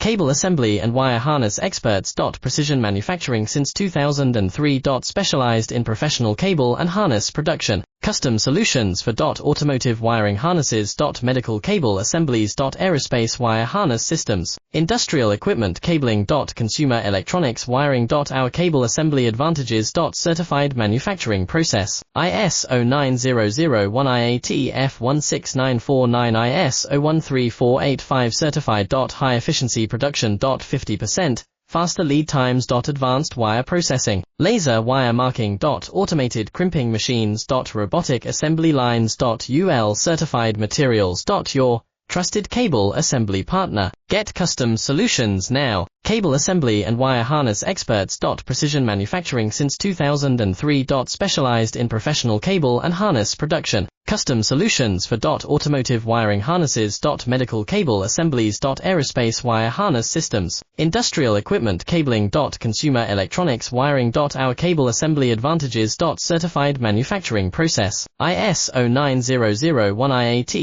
Cable assembly and wire harness experts. Precision manufacturing since 2003. Specialized in professional cable and harness production. Custom solutions for automotive wiring harnesses. Medical cable assemblies. Aerospace wire harness systems. Industrial equipment cabling. Consumer electronics wiring. Our cable assembly advantages. Certified manufacturing process. ISO 9001 IAT F16949 ISO 13485 certified. High efficiency production. 50%. Faster lead times. Advanced wire processing. Laser wire marking. Automated crimping machines. Robotic assembly lines. UL certified materials. Your trusted cable assembly partner. Get custom solutions now. Cable assembly and wire harness experts. Precision manufacturing since 2003. Specialized in professional cable and harness production. Custom solutions for automotive wiring harnesses. Medical cable assemblies. Aerospace wire harness systems. Industrial equipment cabling. Consumer electronics wiring. Our cable assembly advantages. Certified manufacturing process. ISO 9001 IAT